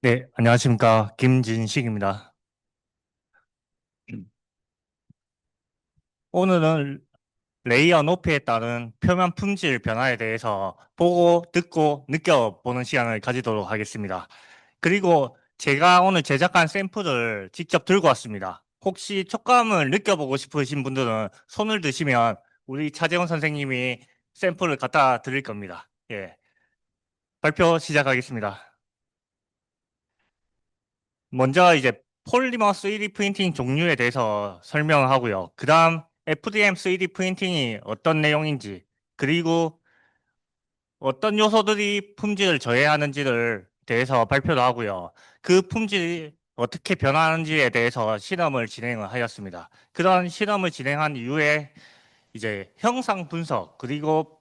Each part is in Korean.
네, 안녕하십니까. 김진식입니다. 오늘은 레이어 높이에 따른 표면 품질 변화에 대해서 보고, 듣고, 느껴보는 시간을 가지도록 하겠습니다. 그리고 제가 오늘 제작한 샘플을 직접 들고 왔습니다. 혹시 촉감을 느껴보고 싶으신 분들은 손을 드시면 우리 차재원 선생님이 샘플을 갖다 드릴 겁니다. 예, 발표 시작하겠습니다. 먼저 이제 폴리머 3D 프린팅 종류에 대해서 설명을 하고요. 그 다음 FDM 3D 프린팅이 어떤 내용인지, 그리고 어떤 요소들이 품질을 저해하는지를 대해서 발표를 하고요. 그 품질이 어떻게 변하는지에 대해서 실험을 진행을 하였습니다. 그런 실험을 진행한 이후에 이제 형상 분석, 그리고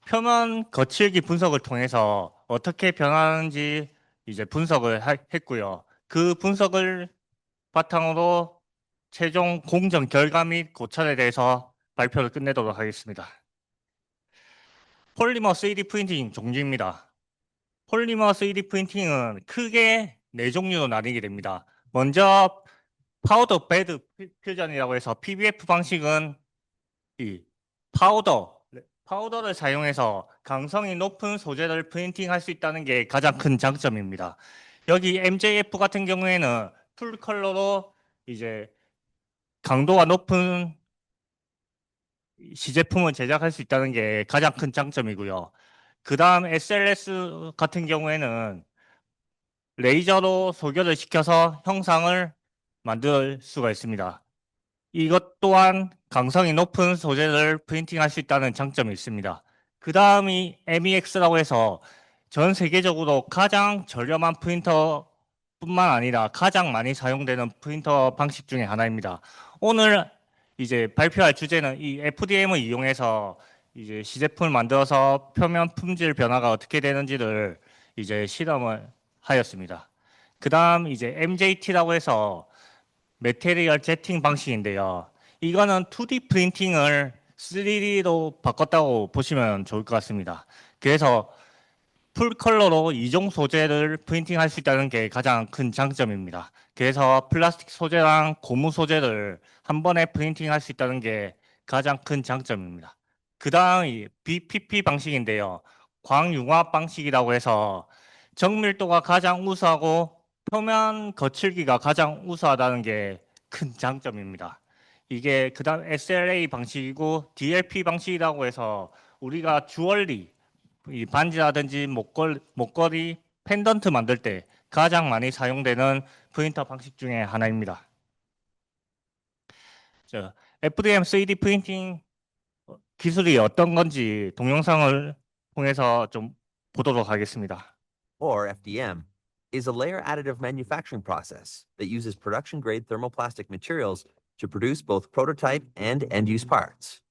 표면 거칠기 분석을 통해서 어떻게 변하는지 이제 분석을 했고요. 그 분석을 바탕으로 최종 공정 결과 및 고찰에 대해서 발표를 끝내도록 하겠습니다. 폴리머 3D 프린팅 종류입니다. 폴리머 3D 프린팅은 크게 네 종류로 나뉘게 됩니다. 먼저 파우더 베드 퓨전이라고 해서 PBF 방식은 이 파우더를 사용해서 강성이 높은 소재를 프린팅할 수 있다는 게 가장 큰 장점입니다. 여기 MJF 같은 경우에는 풀 컬러로 이제 강도가 높은 시제품을 제작할 수 있다는 게 가장 큰 장점이고요. 그 다음 SLS 같은 경우에는 레이저로 소결을 시켜서 형상을 만들 수가 있습니다. 이것 또한 강성이 높은 소재를 프린팅할 수 있다는 장점이 있습니다. 그 다음이 MEX라고 해서 전 세계적으로 가장 저렴한 프린터뿐만 아니라 가장 많이 사용되는 프린터 방식 중에 하나입니다. 오늘 이제 발표할 주제는 이 FDM을 이용해서 이제 시제품을 만들어서 표면 품질 변화가 어떻게 되는지를 이제 실험을 하였습니다. 그 다음 이제 MJT라고 해서 메테리얼 제팅 방식인데요. 이거는 2D 프린팅을 3D로 바꿨다고 보시면 좋을 것 같습니다. 그래서 풀 컬러로 이종 소재를 프린팅할 수 있다는 게 가장 큰 장점입니다. 그래서 플라스틱 소재랑 고무 소재를 한 번에 프린팅할 수 있다는 게 가장 큰 장점입니다. 그 다음이 BPP 방식인데요. 광융합 방식이라고 해서 정밀도가 가장 우수하고 표면 거칠기가 가장 우수하다는 게 큰 장점입니다. 이게 그 다음 SLA 방식이고 DLP 방식이라고 해서 우리가 주얼리 이 반지라든지 목걸이, 펜던트 만들 때 가장 많이 사용되는 프린터 방식 중에 하나입니다. 저 FDM 3D 프린팅 기술이 어떤 건지 동영상을 통해서 좀 보도록 하겠습니다. or FDM, is a layer additive manufacturing process that uses production-grade thermoplastic materials to produce both prototype and end-use parts.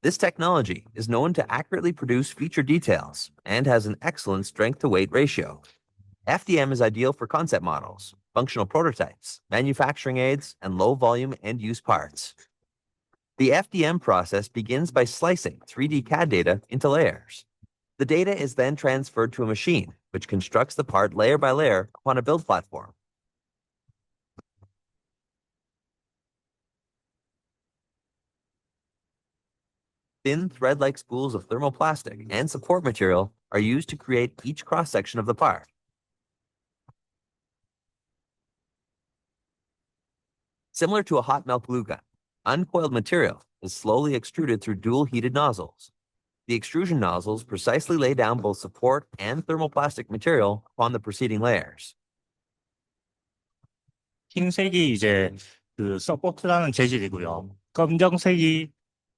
This technology is known to accurately produce feature details and has an excellent strength-to-weight ratio. FDM is ideal for concept models, functional prototypes, manufacturing aids, and low-volume end-use parts. The FDM process begins by slicing 3D CAD data into layers. The data is then transferred to a machine, which constructs the part layer by layer upon a build platform. Thin thread-like spools of thermoplastic and support material are used to create each cross-section of the part. Similar to a hot melt glue gun, uncoiled material is slowly extruded through dual heated nozzles. The extrusion nozzles precisely lay down both support and thermoplastic material upon the preceding layers. 흰색이 이제 그 서포트라는 재질이고요. 검정색이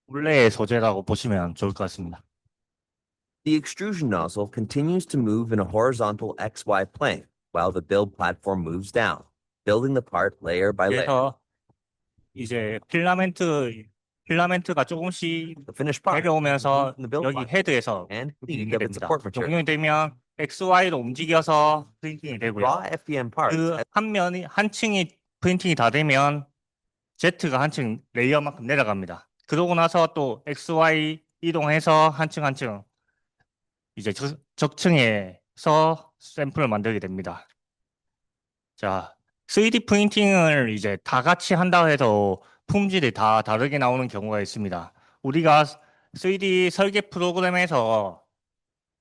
본래의 소재라고 보시면 좋을 것 같습니다. The extrusion nozzle continues to move in a horizontal XY plane while the build platform moves down, building the part layer by layer. 그래서 이제 필라멘트가 조금씩 The finished part 내려오면서 in the build 여기 platform 헤드에서 and heat 움직이게 of its 됩니다. support material. 적용이 되면 XY로 움직여서 프린팅이 되고요. Raw FDM parts 그 한 층이 프린팅이 다 되면 Z가 한 층 레이어만큼 내려갑니다. 그러고 나서 또 XY 이동해서 한 층 한 층 이제 적층에서 샘플을 만들게 됩니다. 자, 3D 프린팅을 이제 다 같이 한다고 해도 품질이 다 다르게 나오는 경우가 있습니다. 우리가 3D 설계 프로그램에서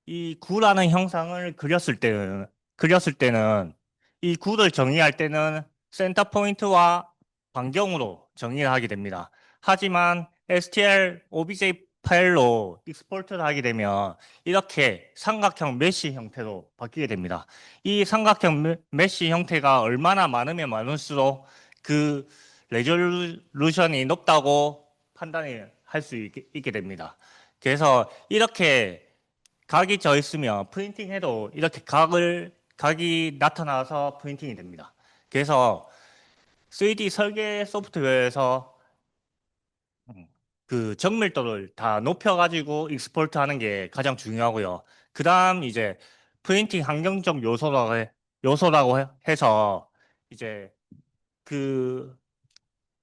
이 구라는 형상을 그렸을 때는 이 구를 정의할 때는 센터 포인트와 반경으로 정의를 하게 됩니다. 하지만 STL OBJ 파일로 익스포트를 하게 되면 이렇게 삼각형 메쉬 형태로 바뀌게 됩니다. 이 삼각형 메쉬 형태가 얼마나 많으면 많을수록 그 레졸루션이 높다고 판단을 할 수 있게 됩니다. 그래서 이렇게 각이 져 있으면 프린팅해도 이렇게 각이 나타나서 프린팅이 됩니다. 그래서 3D 설계 소프트웨어에서 그 정밀도를 다 높여가지고 익스포트 하는 게 가장 중요하고요. 그 다음 이제 프린팅 환경적 요소라고 해서 이제 그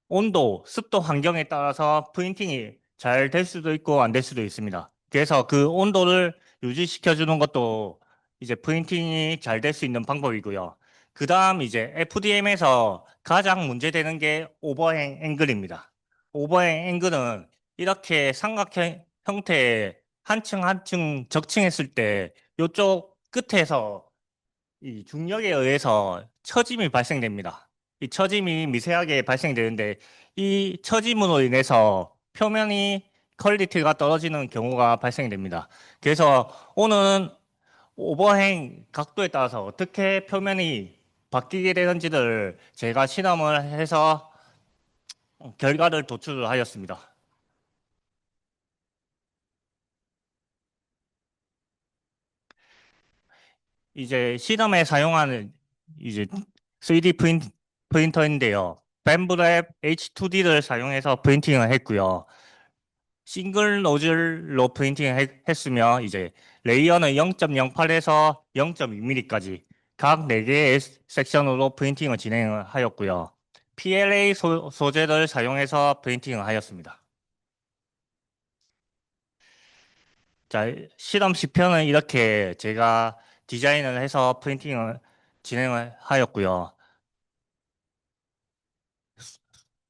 온도, 습도 환경에 따라서 프린팅이 잘 될 수도 있고 안 될 수도 있습니다. 그래서 그 온도를 유지시켜 주는 것도 이제 프린팅이 잘 될 수 있는 방법이고요. 그 다음 이제 FDM에서 가장 문제되는 게 오버행 앵글입니다. 오버행 앵글은 이렇게 삼각형 형태의 한 층 한 층 적층했을 때 이쪽 끝에서 이 중력에 의해서 처짐이 발생됩니다. 이 처짐이 미세하게 발생되는데 이 처짐으로 인해서 표면이 퀄리티가 떨어지는 경우가 발생됩니다. 그래서 오늘은 오버행 각도에 따라서 어떻게 표면이 바뀌게 되는지를 제가 실험을 해서 결과를 도출을 하였습니다. 이제 실험에 사용하는 이제 3D 프린터인데요. 벤브랩 H2D를 사용해서 프린팅을 했고요. 싱글 노즐로 프린팅을 했으며 이제 레이어는 0.08에서 0.2mm까지 각 4개의 섹션으로 프린팅을 진행을 하였고요. PLA 소재를 사용해서 프린팅을 하였습니다. 자, 실험 시편은 이렇게 제가 디자인을 해서 프린팅을 진행을 하였고요.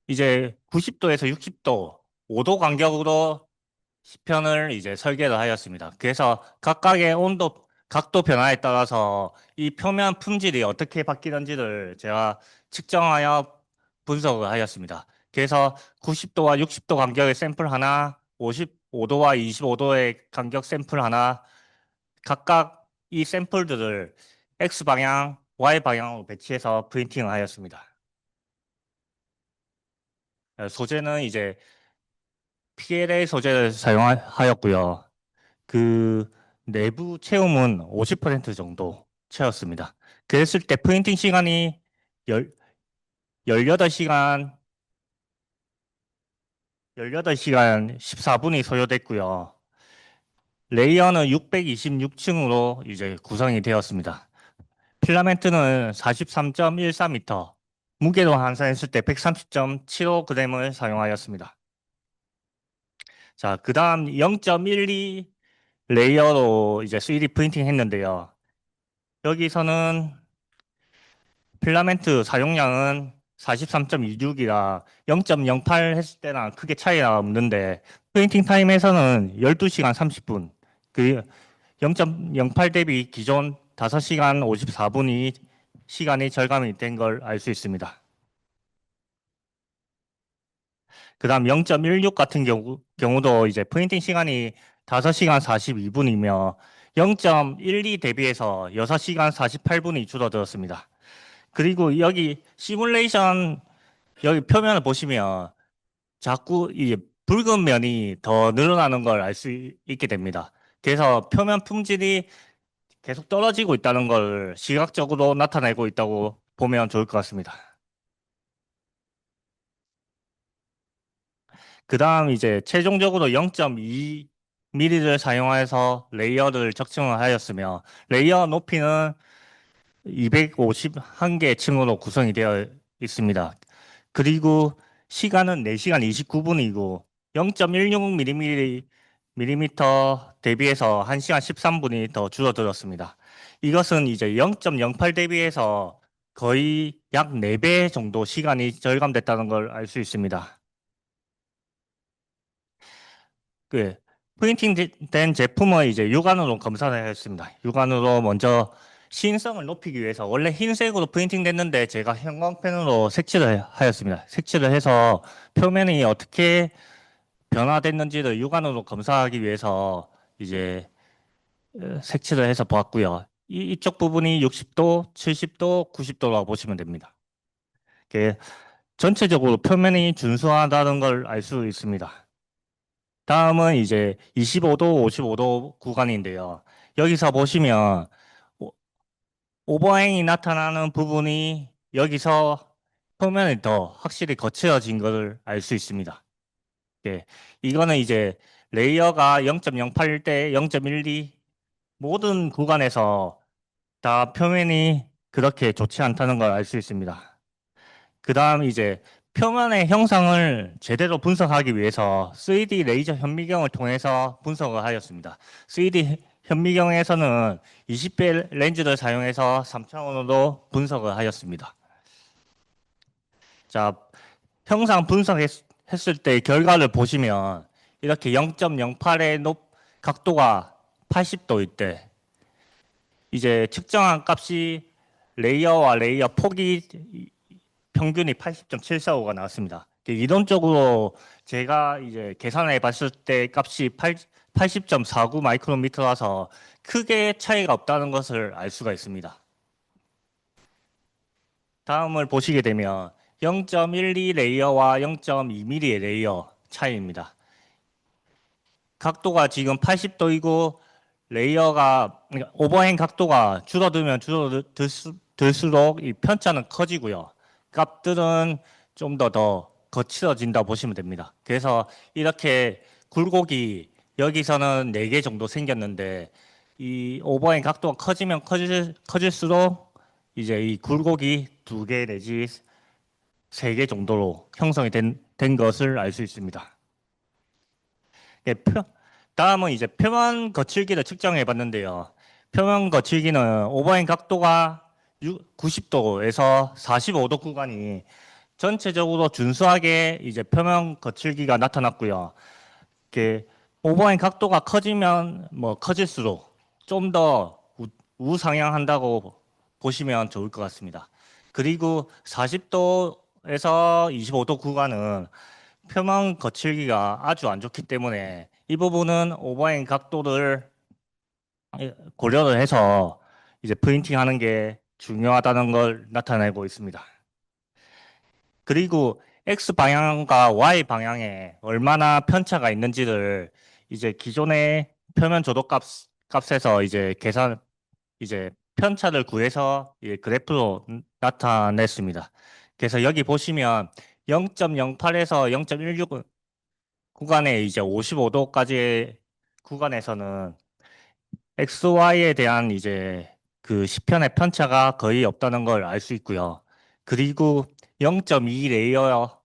이제 90도에서 60도, 5도 간격으로 시편을 이제 설계를 하였습니다. 그래서 각각의 온도, 각도 변화에 따라서 이 표면 품질이 어떻게 바뀌는지를 제가 측정하여 분석을 하였습니다. 그래서 90도와 60도 간격의 샘플 하나, 55도와 25도의 간격 샘플 하나, 각각 이 샘플들을 X방향, Y방향으로 배치해서 프린팅을 하였습니다. 소재는 이제 PLA 소재를 사용하였고요. 그 내부 채움은 50% 정도 채웠습니다. 그랬을 때 프린팅 시간이 열, 18시간, 18시간 14분이 소요됐고요. 레이어는 626층으로 이제 구성이 되었습니다. 필라멘트는 43.14m, 무게로 환산했을 때 130.75g을 사용하였습니다. 자, 그 다음 0.12 레이어로 이제 3D 프린팅 했는데요. 여기서는 필라멘트 사용량은 43.26이라 0.08 했을 때랑 크게 차이가 없는데 프린팅 타임에서는 12시간 30분, 그 0.08 대비 기존 5시간 54분이 시간이 절감이 된 걸 알 수 있습니다. 그 다음 0.16 같은 경우도 이제 프린팅 시간이 5시간 42분이며 0.12 대비해서 6시간 48분이 줄어들었습니다. 그리고 여기 시뮬레이션 여기 표면을 보시면 자꾸 이 붉은 면이 더 늘어나는 걸 알 수 있게 됩니다. 그래서 표면 품질이 계속 떨어지고 있다는 걸 시각적으로 나타내고 있다고 보면 좋을 것 같습니다. 그 다음 이제 최종적으로 0.2mm를 사용해서 레이어를 적층을 하였으며 레이어 높이는 251개 층으로 구성이 되어 있습니다. 그리고 시간은 4시간 29분이고 0.16mm 대비해서 1시간 13분이 더 줄어들었습니다. 이것은 이제 0.08 대비해서 거의 약 4배 정도 시간이 절감됐다는 걸 알 수 있습니다. 그 프린팅된 제품을 이제 육안으로 검사를 했습니다. 육안으로 먼저 시인성을 높이기 위해서 원래 흰색으로 프린팅됐는데 제가 형광펜으로 색칠을 하였습니다. 색칠을 해서 표면이 어떻게 변화됐는지를 육안으로 검사하기 위해서 이제 색칠을 해서 보았고요. 이쪽 부분이 60도, 70도, 90도라고 보시면 됩니다. 이게 전체적으로 표면이 준수하다는 걸 알 수 있습니다. 다음은 이제 25도, 55도 구간인데요. 여기서 보시면 오- 오버행이 나타나는 부분이 여기서 표면이 더 확실히 거칠어진 것을 알 수 있습니다. 예, 이거는 이제 레이어가 0.08 대 0.12 모든 구간에서 다 표면이 그렇게 좋지 않다는 걸 알 수 있습니다. 그 다음 이제 표면의 형상을 제대로 분석하기 위해서 3D 레이저 현미경을 통해서 분석을 하였습니다. 3D 현미경에서는 20배 렌즈를 사용해서 3차원으로 분석을 하였습니다. 자, 형상 분석했을 때 결과를 보시면 이렇게 0.08의 각도가 80도일 때 이제 측정한 값이 레이어와 레이어 폭이 평균이 80.745가 나왔습니다. 이론적으로 제가 이제 계산해 봤을 때 값이 80.49 마이크로미터라서 크게 차이가 없다는 것을 알 수가 있습니다. 다음을 보시게 되면 0.12 레이어와 0.2mm의 레이어 차이입니다. 각도가 지금 80도이고 레이어가 그러니까 오버행 각도가 줄어들면 줄어들수록 이 편차는 커지고요. 값들은 좀 더 거칠어진다 보시면 됩니다. 그래서 이렇게 굴곡이 여기서는 4개 정도 생겼는데 이 오버행 각도가 커지면 커질수록 이제 이 굴곡이 2개 내지 3개 정도로 형성이 된 것을 알 수 있습니다. 예, 다음은 이제 표면 거칠기를 측정해 봤는데요. 표면 거칠기는 오버행 각도가 90도에서 45도 구간이 전체적으로 준수하게 이제 표면 거칠기가 나타났고요. 이렇게 오버행 각도가 커지면 뭐 커질수록 좀 더 우상향한다고 보시면 좋을 것 같습니다. 그리고 40도에서 25도 구간은 표면 거칠기가 아주 안 좋기 때문에 이 부분은 오버행 각도를 고려를 해서 이제 프린팅 하는 게 중요하다는 걸 나타내고 있습니다. 그리고 X 방향과 Y 방향에 얼마나 편차가 있는지를 이제 기존의 표면 조도 값에서 이제 이제 편차를 구해서 그래프로 나타냈습니다. 그래서 여기 보시면 0.08에서 0.16 구간에 이제 55도까지의 구간에서는 XY에 대한 이제 그 시편의 편차가 거의 없다는 걸 알 수 있고요. 그리고 0.2 레이어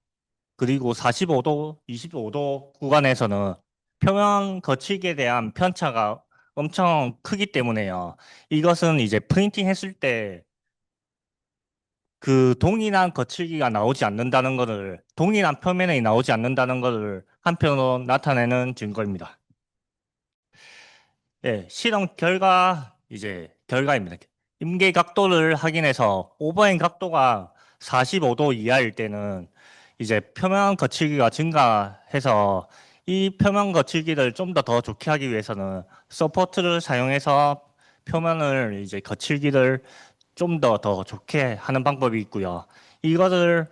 그리고 45도, 25도 구간에서는 표면 거칠기에 대한 편차가 엄청 크기 때문에요. 이것은 이제 프린팅 했을 때 그 동일한 거칠기가 나오지 않는다는 것을, 동일한 표면이 나오지 않는다는 것을 한편으로 나타내는 증거입니다. 예, 실험 결과입니다. 임계 각도를 확인해서 오버행 각도가 45도 이하일 때는 이제 표면 거칠기가 증가해서 이 표면 거칠기를 좀 더 좋게 하기 위해서는 서포트를 사용해서 표면을 이제 거칠기를 좀 더 좋게 하는 방법이 있고요. 이것을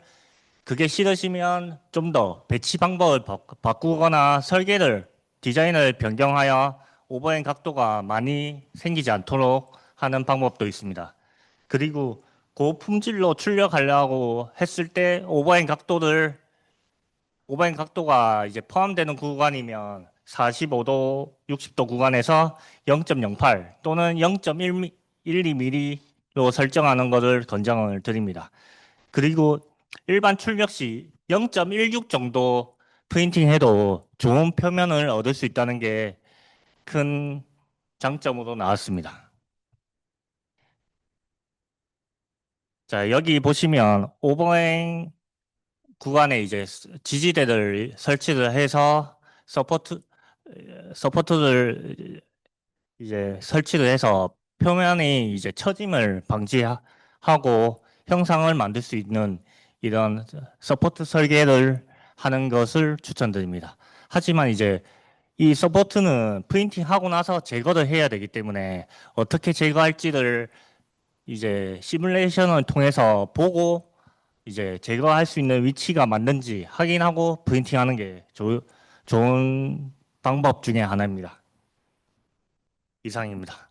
그게 싫으시면 좀 더 배치 방법을 바꾸거나 디자인을 변경하여 오버행 각도가 많이 생기지 않도록 하는 방법도 있습니다. 그리고 고품질로 출력하려고 했을 때 오버행 각도가 이제 포함되는 구간이면 45도, 60도 구간에서 0.08 또는 0.12mm로 설정하는 것을 권장을 드립니다. 그리고 일반 출력 시 0.16 정도 프린팅해도 좋은 표면을 얻을 수 있다는 게 큰 장점으로 나왔습니다. 자, 여기 보시면 오버행 구간에 이제 지지대를 설치를 해서 서포트를 이제 설치를 해서 표면이 이제 처짐을 방지하고 형상을 만들 수 있는 이런 서포트 설계를 하는 것을 추천드립니다. 하지만 이제 이 서포트는 프린팅하고 나서 제거를 해야 되기 때문에 어떻게 제거할지를 이제 시뮬레이션을 통해서 보고 이제 제거할 수 있는 위치가 맞는지 확인하고 프린팅하는 게 좋은 방법 중에 하나입니다. 이상입니다.